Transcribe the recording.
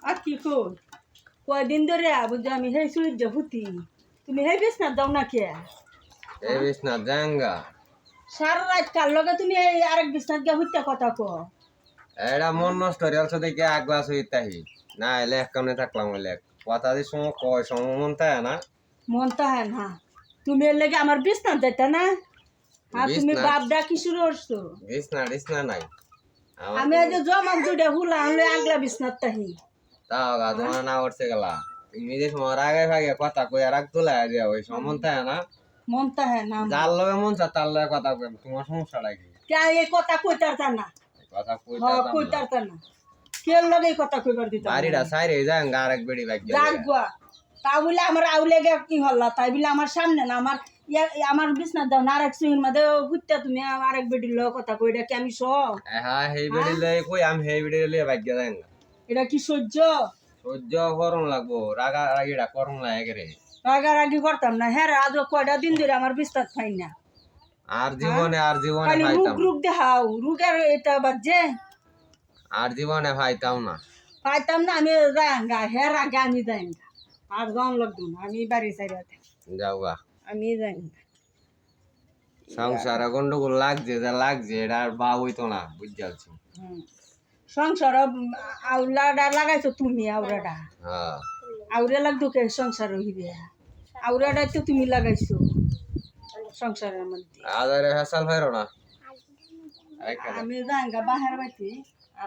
আর কি কর কয়দিন ধরে বুঝছো আমি সেই চুরির যে হুতি তুমি সেই বিছনা দাও না কে এই বিছনা জাঙ্গা সারা রাত কার লগে তুমি এই আরেক বিছনাত গিয়ে হুইতা কথা কো এটা মন নষ্ট হয়ে গেছে দেখে আগলাস হইতাহি না এলে একখানে থাকলাম হইলে কথা দিয়ে সময় কয় সময় মন থাকে না মন তো হ্যাঁ না তুমি এর লেগে আমার বিছনা দিতে না হ্যাঁ তুমি বিছনা বাপ ডাকি শুরু করছো বিছনা নাই আমি আজ জমান দুটা হুলা আনলে আগলা বিছনাত তাহি তাও গা তোমার না উঠছে গেলা তুমি যে সময় আগে ভাগে কথা কই আর আগ তোলা দিয়া ওই সময় মন থাকে না মন তো হ্যাঁ না যার লগে মন চা তার লগে কথা কই তোমার সমস্যাটা কি কে এই কথা কইতারতা না কথা কইতারতা না কে লগে এই কথা কইবার দিতা বাড়িটা সাইরে জাঙ্গা আরেক বেড়ি ভাগ্য জাগবা তা বলে আমার আউলে গে কি হল্লা তাই বলে আমার সামনে না আমার বিছনা দাও না আরেক সুইন মধ্যে হুইতা তুমি আরেক বেডির লগে কথা কইরা কি আমি সব হ্যাঁ হেই বেড়ি লই কই আমি হেই বেড়ি লই ভাগ্য জাঙ্গা এটা কি সহ্য সহ্য করুন লাগবো রাগা রাগিটা করুন লাগে রে রাগারাগি করতাম না হ্যাঁ আজ কয়টা দিন ধরে আমার বিস্তার খাই না আর জীবনে খালি রোগ পাইতাম রোগ দেখাও রোগের এটা বাজে আর জীবনে পাইতাম না পাইতাম না আমি যাইঙ্গা হ্যাঁ আগে আমি যাইঙ্গা আর যাওয়ান লাগতো না আমি বাড়ি সাইডাতে যাওগা আমি যাইঙ্গা সংসারে গন্ডগোল লাগছে যা লাগছে এটা আর বা হইতো না বুঝতে সংসার আউলাডা লাগাইছো তুমি আউরাডা হ্যাঁ আউরে লাগতো কে সংসার হইবে আউরাডা তো তুমি লাগাইছো সংসারের মধ্যে আদারে হাসাল ফাইরো না আমি যাইঙ্গা বাহার বাড়িতে